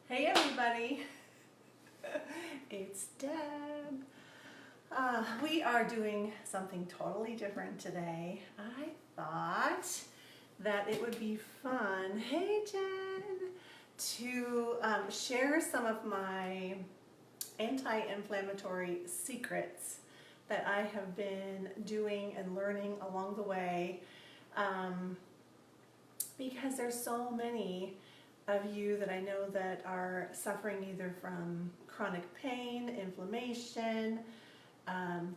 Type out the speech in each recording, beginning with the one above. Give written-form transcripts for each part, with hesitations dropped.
Hey everybody, it's Deb. We are doing something totally different today. I thought that it would be fun, hey Jen, to share some of my anti-inflammatory secrets that I have been doing and learning along the way, because there's so many of you that I know that are suffering either from chronic pain, inflammation,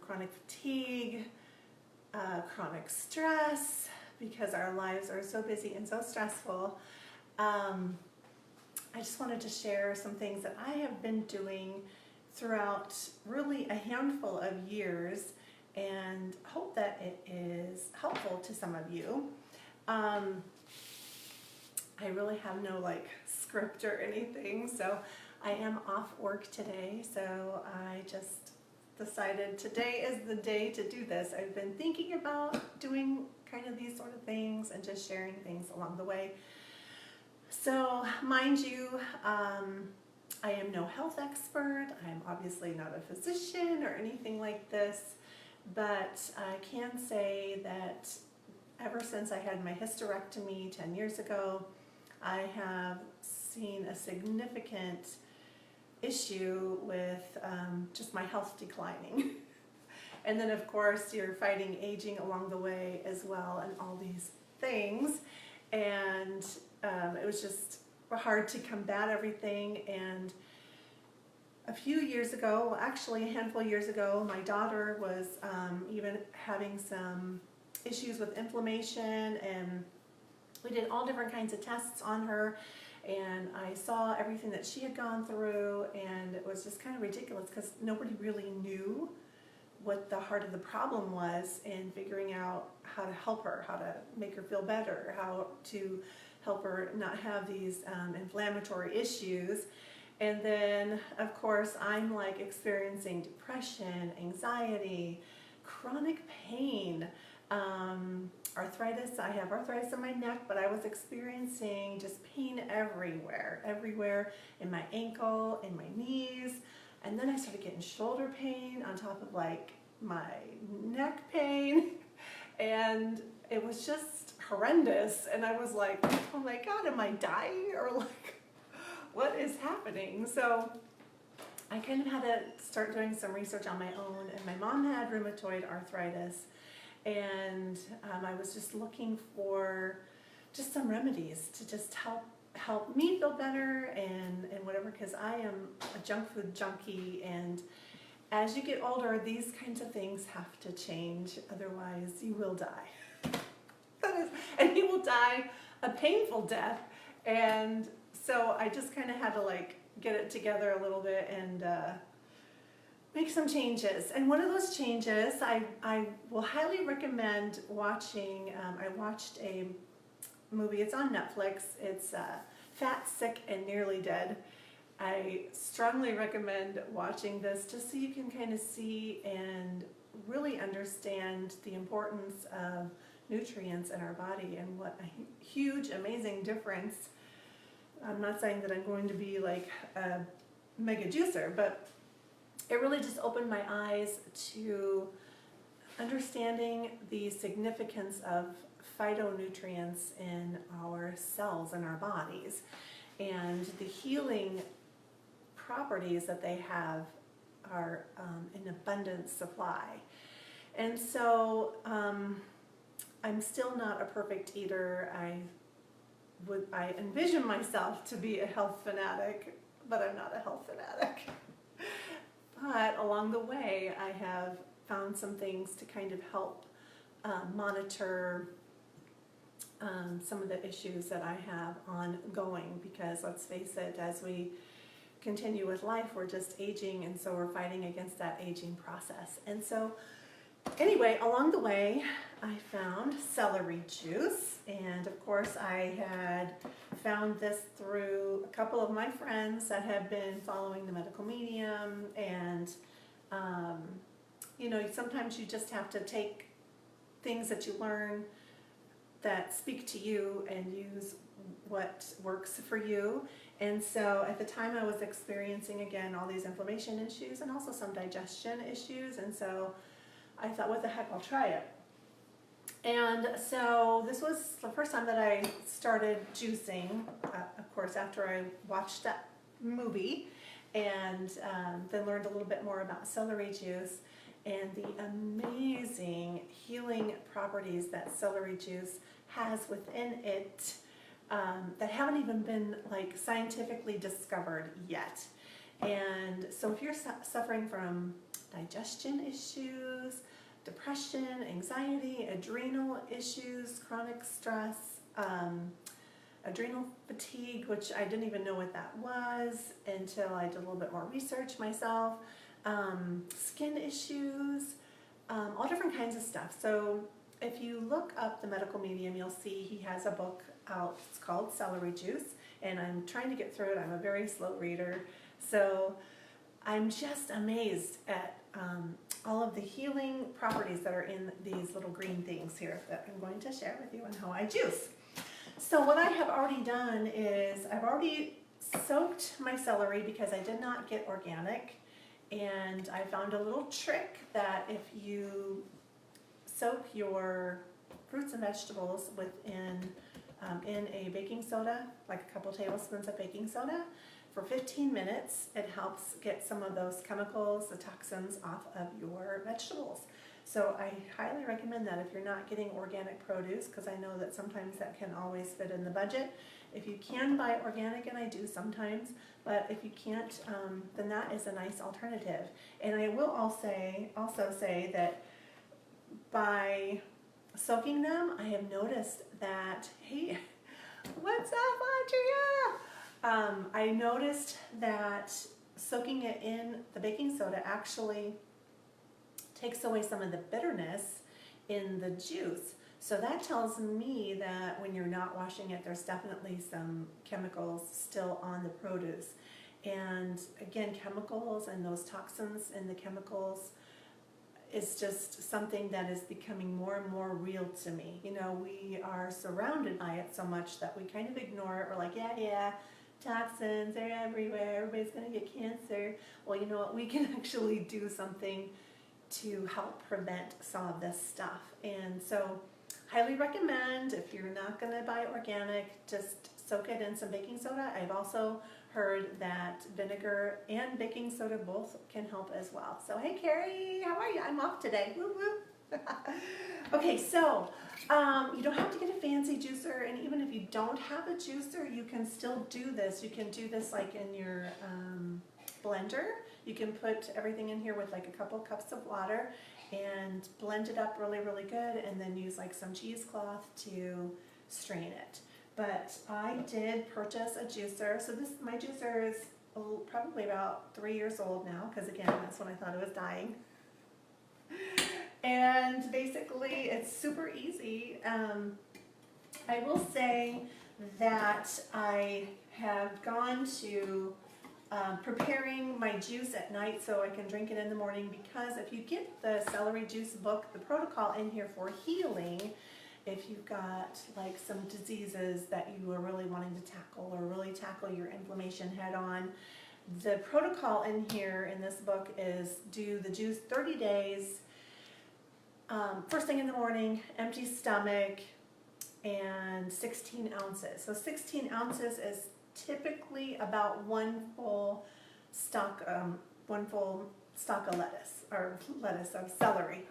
chronic fatigue, chronic stress, because our lives are so busy and so stressful. I just wanted to share some things that I have been doing throughout really a handful of years and hope that it is helpful to some of you. I really have no script or anything, so I am off work today, so I just decided today is the day to do this. I've been thinking about doing kind of these sort of things and just sharing things along the way. So mind you, I am no health expert. I'm obviously not a physician or anything like this, but I can say that ever since I had my hysterectomy 10 years ago, I have seen a significant issue with just my health declining. And then of course you're fighting aging along the way as well and all these things. And it was just hard to combat everything. And a few years ago, well, actually a handful of years ago, my daughter was even having some issues with inflammation, and we did all different kinds of tests on her, and I saw everything that she had gone through, and it was just kind of ridiculous because nobody really knew what the heart of the problem was in figuring out how to help her, how to make her feel better, how to help her not have these inflammatory issues. And then of course I'm experiencing depression, anxiety, chronic pain, arthritis. I have arthritis in my neck, but I was experiencing just pain everywhere in my ankle, in my knees. And then I started getting shoulder pain on top of my neck pain. And it was just horrendous. And I was like, oh my God, am I dying? Or what is happening? So I kind of had to start doing some research on my own. And my mom had rheumatoid arthritis. And I was just looking for just some remedies to just help me feel better and whatever, because I am a junk food junkie, and as you get older these kinds of things have to change, otherwise you will die. And you will die a painful death. And so I just kind of had to get it together a little bit and make some changes. And one of those changes I will highly recommend watching. I watched a movie, it's on Netflix, it's Fat, Sick, and Nearly Dead. I strongly recommend watching this just so you can kind of see and really understand the importance of nutrients in our body and what a huge, amazing difference. I'm not saying that I'm going to be like a mega juicer, but it really just opened my eyes to understanding the significance of phytonutrients in our cells in our bodies and the healing properties that they have are in abundant supply. And so I'm still not a perfect eater. I envision myself to be a health fanatic, but I'm not a health fanatic. But along the way, I have found some things to kind of help monitor some of the issues that I have ongoing, because let's face it, as we continue with life, we're just aging, and so we're fighting against that aging process. And so anyway, along the way, I found celery juice, and of course I had found this through a couple of my friends that have been following the medical medium, and sometimes you just have to take things that you learn that speak to you and use what works for you. And so at the time I was experiencing, again, all these inflammation issues and also some digestion issues. And so I thought, what the heck, I'll try it. And so this was the first time that I started juicing, of course, after I watched that movie and then learned a little bit more about celery juice and the amazing healing properties that celery juice has within it that haven't even been like scientifically discovered yet. And so if you're suffering from digestion issues, depression, anxiety, adrenal issues, chronic stress, adrenal fatigue, which I didn't even know what that was until I did a little bit more research myself, skin issues, all different kinds of stuff. So if you look up the medical medium, you'll see he has a book out. It's called Celery Juice, and I'm trying to get through it. I'm a very slow reader, so I'm just amazed at all of the healing properties that are in these little green things here that I'm going to share with you and how I juice. So what I have already done is I've already soaked my celery because I did not get organic, and I found a little trick that if you soak your fruits and vegetables in a baking soda, like a couple tablespoons of baking soda, for 15 minutes, it helps get some of those chemicals, the toxins, off of your vegetables. So I highly recommend that if you're not getting organic produce, because I know that sometimes that can always fit in the budget. If you can buy organic, and I do sometimes, but if you can't, then that is a nice alternative. And I will also say that by soaking them, I have noticed that, hey, what's up, Andrea? I noticed that soaking it in the baking soda actually takes away some of the bitterness in the juice. So that tells me that when you're not washing it, there's definitely some chemicals still on the produce. And again, chemicals and those toxins in the chemicals is just something that is becoming more and more real to me. You know, we are surrounded by it so much that we kind of ignore it. We're like, yeah, toxins, they're everywhere, everybody's gonna get cancer. Well, you know what, we can actually do something to help prevent some of this stuff. And so highly recommend, if you're not gonna buy organic, just soak it in some baking soda. I've also heard that vinegar and baking soda both can help as well. So hey Carrie, how are you? I'm off today, woo woo. Okay, so you don't have to get a fancy juicer, and even if you don't have a juicer, you can still do this. You can do this like in your blender. You can put everything in here with like a couple cups of water and blend it up really, really good, and then use like some cheesecloth to strain it. But I did purchase a juicer. So my juicer is probably about 3 years old now, because again, that's when I thought it was dying. And basically, it's super easy. I will say that I have gone to preparing my juice at night so I can drink it in the morning, because if you get the celery juice book, the protocol in here for healing, if you've got like some diseases that you are really wanting to tackle, or really tackle your inflammation head on, the protocol in here in this book is do the juice 30 days, first thing in the morning, empty stomach, and 16 ounces. So 16 ounces is typically about one full stalk of lettuce, or of celery.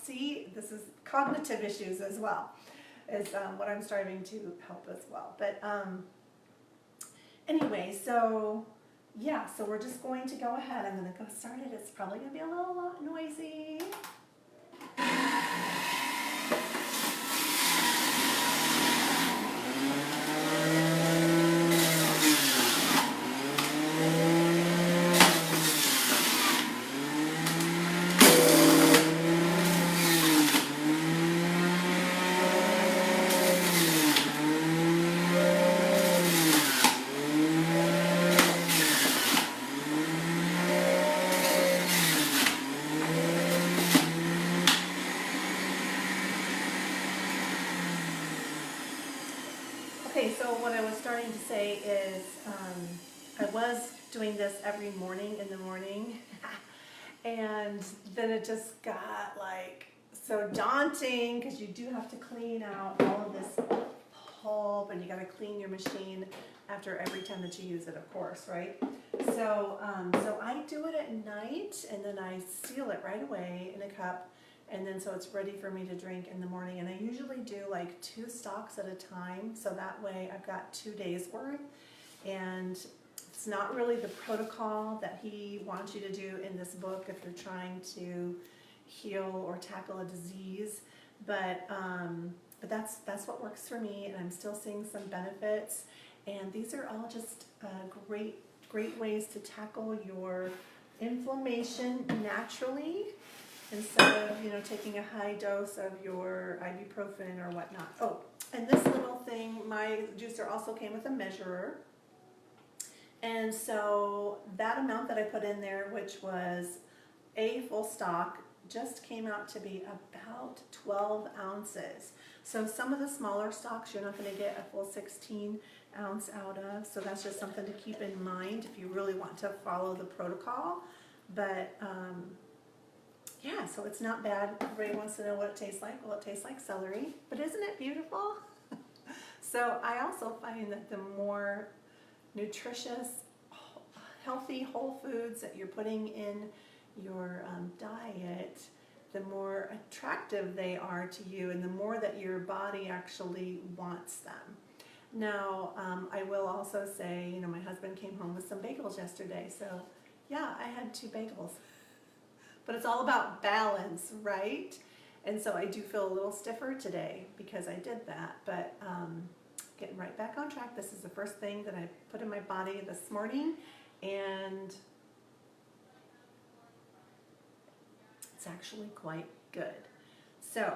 See, this is cognitive issues as well, is what I'm striving to help as well. But anyway, so yeah, so we're just going to go ahead. I'm going to go start it. It's probably going to be a little noisy. Okay, so what I was starting to say is I was doing this every morning in the morning, and then it just got like so daunting because you do have to clean out all of this pulp, and you got to clean your machine after every time that you use it, of course, right? So, so I do it at night, and then I seal it right away in a cup, and then so it's ready for me to drink in the morning. And I usually do like 2 stalks at a time, so that way I've got 2 days worth. And it's not really the protocol that he wants you to do in this book if you're trying to heal or tackle a disease, but that's what works for me, and I'm still seeing some benefits. And these are all just great ways to tackle your inflammation naturally, instead of taking a high dose of your ibuprofen or whatnot. Oh, and this little thing, my juicer also came with a measurer. And so that amount that I put in there, which was a full stock, just came out to be about 12 ounces. So some of the smaller stocks you're not going to get a full 16 ounce out of. So that's just something to keep in mind if you really want to follow the protocol. But yeah, so it's not bad. Everybody wants to know what it tastes like. Well, it tastes like celery, but isn't it beautiful? So I also find that the more nutritious, healthy whole foods that you're putting in your diet, the more attractive they are to you, and the more that your body actually wants them. Now, I will also say, my husband came home with some bagels yesterday, so yeah, I had 2 bagels. But it's all about balance, right? And so I do feel a little stiffer today because I did that, but getting right back on track. This is the first thing that I put in my body this morning, and it's actually quite good. So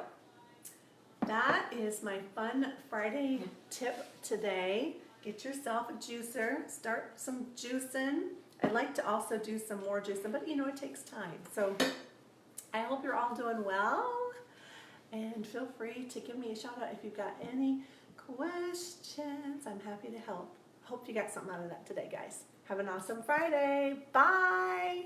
that is my fun Friday tip today. Get yourself a juicer, start some juicing. I'd like to also do some more juicing, but it takes time. So I hope you're all doing well, and feel free to give me a shout out if you've got any questions. I'm happy to help. Hope you got something out of that today, guys. Have an awesome Friday. Bye.